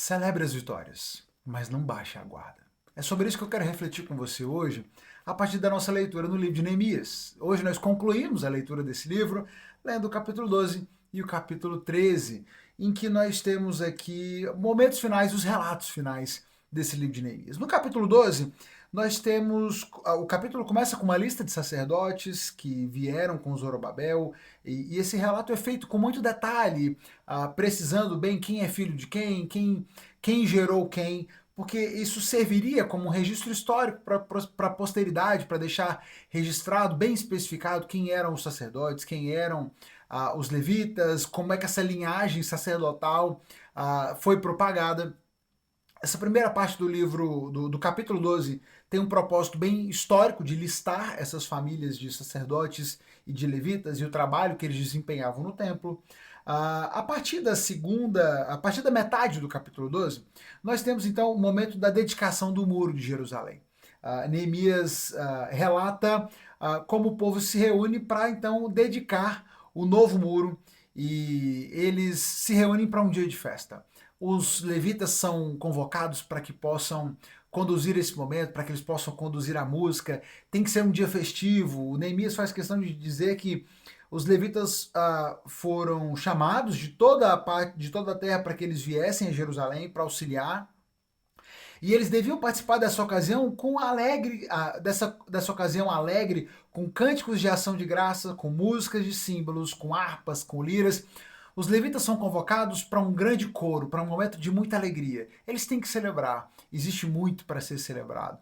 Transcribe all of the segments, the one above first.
Celebre as vitórias, mas não baixe a guarda. É sobre isso que eu quero refletir com você hoje, a partir da nossa leitura no livro de Neemias. Hoje nós concluímos a leitura desse livro, lendo o capítulo 12 e o capítulo 13, em que nós temos aqui momentos finais, os relatos finais desse livro de Neemias. No capítulo 12, nós temos. O capítulo começa com uma lista de sacerdotes que vieram com Zorobabel, e esse relato é feito com muito detalhe, precisando bem quem é filho de quem gerou quem, porque isso serviria como um registro histórico para a posteridade, para deixar registrado, bem especificado, quem eram os sacerdotes, quem eram os levitas, como é que essa linhagem sacerdotal foi propagada. Essa primeira parte do livro, do capítulo 12, tem um propósito bem histórico de listar essas famílias de sacerdotes e de levitas e o trabalho que eles desempenhavam no templo. A partir a partir da metade do capítulo 12, nós temos então o momento da dedicação do muro de Jerusalém. Neemias relata como o povo se reúne para então dedicar o novo muro e eles se reúnem para um dia de festa. Os levitas são convocados para que possam conduzir esse momento, para que eles possam conduzir a música. Tem que ser um dia festivo. O Neemias faz questão de dizer que os levitas foram chamados de toda a parte, de toda a terra para que eles viessem a Jerusalém para auxiliar. E eles deviam participar dessa ocasião com alegre, dessa ocasião alegre, com cânticos de ação de graça, com músicas de símbolos, com harpas, com liras. Os levitas são convocados para um grande coro, para um momento de muita alegria. Eles têm que celebrar. Existe muito para ser celebrado.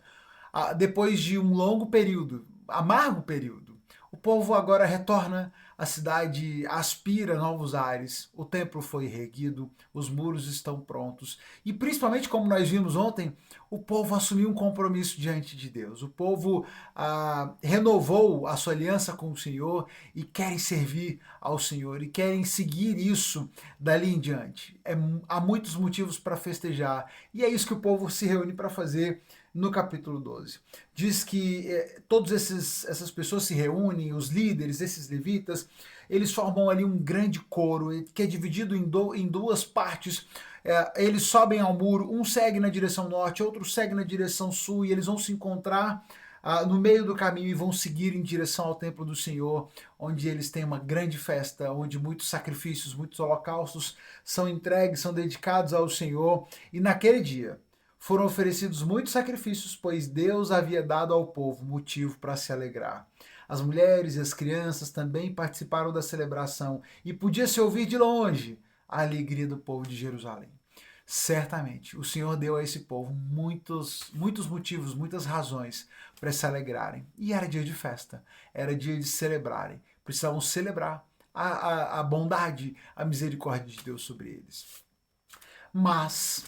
Depois de um longo período, amargo período, o povo agora retorna, a cidade aspira novos ares, o templo foi reerguido, os muros estão prontos e, principalmente, como nós vimos ontem, o povo assumiu um compromisso diante de Deus. O povo renovou a sua aliança com o Senhor e querem servir ao Senhor e querem seguir isso dali em diante. Há muitos motivos para festejar e é isso que o povo se reúne para fazer no capítulo 12. Diz que todas essas pessoas se reúnem, os líderes, esses levitas, eles formam ali um grande coro que é dividido em duas partes. Eles sobem ao muro, um segue na direção norte, outro segue na direção sul, e eles vão se encontrar no meio do caminho e vão seguir em direção ao templo do Senhor, onde eles têm uma grande festa, onde muitos sacrifícios, muitos holocaustos são entregues, são dedicados ao Senhor, e naquele dia foram oferecidos muitos sacrifícios, pois Deus havia dado ao povo motivo para se alegrar. As mulheres e as crianças também participaram da celebração e podia-se ouvir de longe a alegria do povo de Jerusalém. Certamente, o Senhor deu a esse povo muitos motivos, muitas razões para se alegrarem. E era dia de festa, era dia de celebrarem. Precisavam celebrar a bondade, a misericórdia de Deus sobre eles. Mas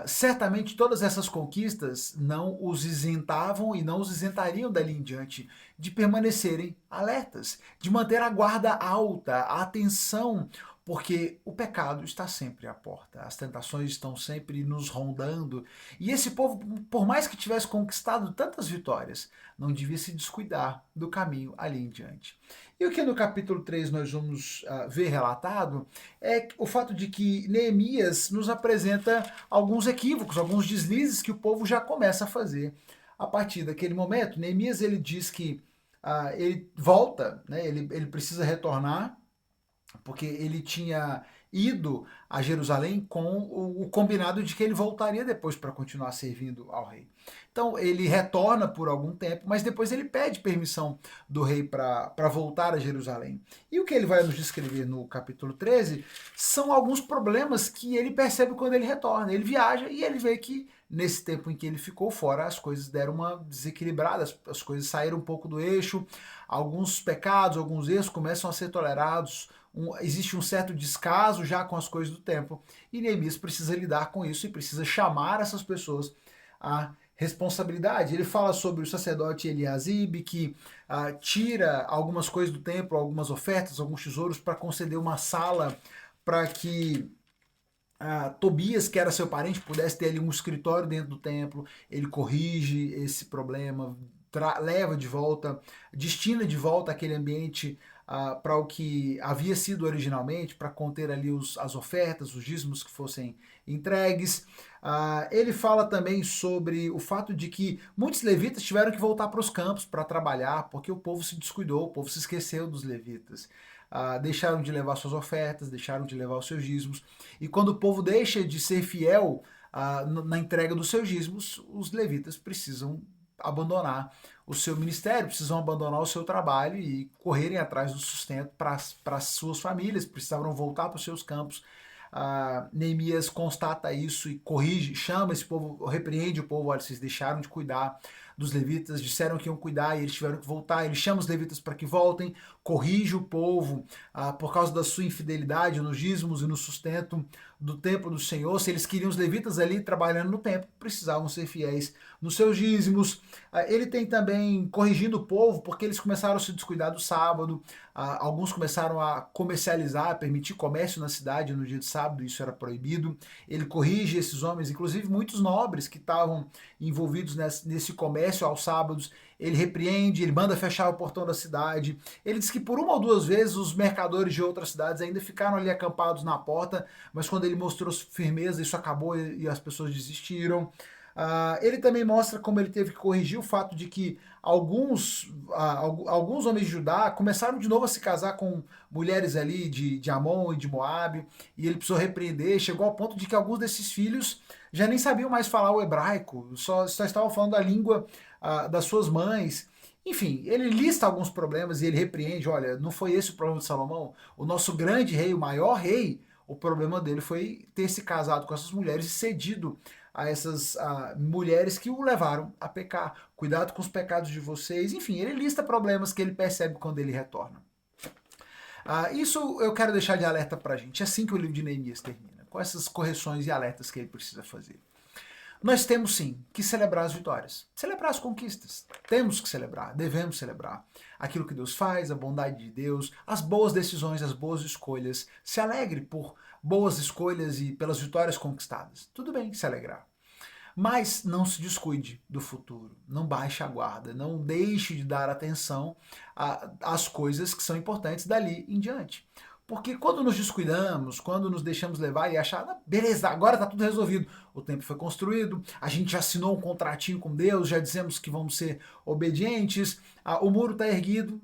certamente todas essas conquistas não os isentavam e não os isentariam dali em diante de permanecerem alertas, de manter a guarda alta, a atenção, porque o pecado está sempre à porta, as tentações estão sempre nos rondando, e esse povo, por mais que tivesse conquistado tantas vitórias, não devia se descuidar do caminho ali em diante. E o que no capítulo 3 nós vamos ver relatado é o fato de que Neemias nos apresenta alguns equívocos, alguns deslizes que o povo já começa a fazer. A partir daquele momento, Neemias ele diz que ele volta, né, ele precisa retornar, porque ele tinha ido a Jerusalém com o combinado de que ele voltaria depois para continuar servindo ao rei. Então ele retorna por algum tempo, mas depois ele pede permissão do rei para voltar a Jerusalém. E o que ele vai nos descrever no capítulo 13 são alguns problemas que ele percebe quando ele retorna. Ele viaja e ele vê que nesse tempo em que ele ficou fora, as coisas deram uma desequilibrada, as coisas saíram um pouco do eixo, alguns pecados, alguns erros começam a ser tolerados, existe um certo descaso já com as coisas do templo, e Neemias precisa lidar com isso e precisa chamar essas pessoas à responsabilidade. Ele fala sobre o sacerdote Eliasibe, que tira algumas coisas do templo, algumas ofertas, alguns tesouros, para conceder uma sala para que Tobias, que era seu parente, pudesse ter ali um escritório dentro do templo. Ele corrige esse problema, leva de volta, destina de volta aquele ambiente para o que havia sido originalmente, para conter ali as ofertas, os dízimos que fossem entregues. Ele fala também sobre o fato de que muitos levitas tiveram que voltar para os campos para trabalhar, porque o povo se descuidou, o povo se esqueceu dos levitas. Deixaram de levar suas ofertas, deixaram de levar os seus dízimos. E quando o povo deixa de ser fiel na entrega dos seus dízimos, os levitas precisam abandonar o seu ministério, precisam abandonar o seu trabalho e correrem atrás do sustento para as suas famílias, precisavam voltar para os seus campos. Neemias constata isso e corrige, chama esse povo, repreende o povo: olha, vocês deixaram de cuidar dos levitas, disseram que iam cuidar e eles tiveram que voltar. Ele chama os levitas para que voltem, corrige o povo por causa da sua infidelidade nos dízimos e no sustento do templo do Senhor. Se eles queriam os levitas ali trabalhando no templo, precisavam ser fiéis nos seus dízimos. Ele tem também corrigindo o povo, porque eles começaram a se descuidar do sábado. Alguns começaram a comercializar, permitir comércio na cidade no dia de sábado, isso era proibido. Ele corrige esses homens, inclusive muitos nobres que estavam envolvidos nesse comércio aos sábados. Ele repreende, ele manda fechar o portão da cidade. Ele diz que por uma ou duas vezes os mercadores de outras cidades ainda ficaram ali acampados na porta, mas quando ele mostrou firmeza, isso acabou e as pessoas desistiram. Ele também mostra como ele teve que corrigir o fato de que alguns homens de Judá começaram de novo a se casar com mulheres ali de Amon e de Moabe, e ele precisou repreender. Chegou ao ponto de que alguns desses filhos já nem sabiam mais falar o hebraico, só estavam falando a língua das suas mães. Enfim, ele lista alguns problemas e ele repreende: olha, não foi esse o problema de Salomão? O nosso grande rei, o maior rei, o problema dele foi ter se casado com essas mulheres e cedido a essas mulheres que o levaram a pecar. Cuidado com os pecados de vocês. Enfim, ele lista problemas que ele percebe quando ele retorna. Isso eu quero deixar de alerta pra gente. É assim que o livro de Neemias termina, com essas correções e alertas que ele precisa fazer. Nós temos sim que celebrar as vitórias, celebrar as conquistas. Temos que celebrar, devemos celebrar aquilo que Deus faz, a bondade de Deus, as boas decisões, as boas escolhas. Se alegre por boas escolhas e pelas vitórias conquistadas. Tudo bem se alegrar. Mas não se descuide do futuro, não baixe a guarda, não deixe de dar atenção às coisas que são importantes dali em diante. Porque quando nos descuidamos, quando nos deixamos levar e achar, beleza, agora está tudo resolvido, o templo foi construído, a gente já assinou um contratinho com Deus, já dizemos que vamos ser obedientes, o muro está erguido,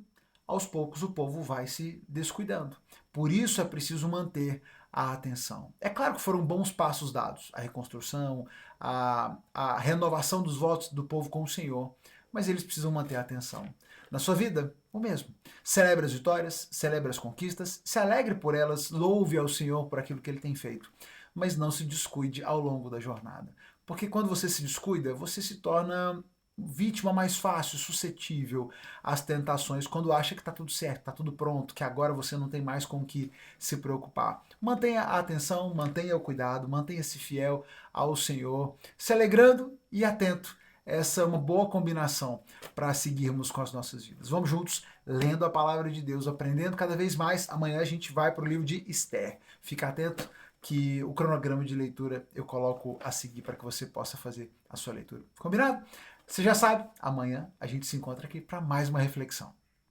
aos poucos o povo vai se descuidando. Por isso é preciso manter a atenção. É claro que foram bons passos dados, a reconstrução, a renovação dos votos do povo com o Senhor, mas eles precisam manter a atenção. Na sua vida, o mesmo. Celebre as vitórias, celebre as conquistas, se alegre por elas, louve ao Senhor por aquilo que Ele tem feito, mas não se descuide ao longo da jornada. Porque quando você se descuida, você se torna vítima mais fácil, suscetível às tentações, quando acha que está tudo certo, está tudo pronto, que agora você não tem mais com o que se preocupar. Mantenha a atenção, mantenha o cuidado, mantenha-se fiel ao Senhor, se alegrando e atento. Essa é uma boa combinação para seguirmos com as nossas vidas. Vamos juntos, lendo a palavra de Deus, aprendendo cada vez mais. Amanhã a gente vai para o livro de Esther. Fica atento que o cronograma de leitura eu coloco a seguir para que você possa fazer a sua leitura. Combinado? Você já sabe, amanhã a gente se encontra aqui para mais uma reflexão.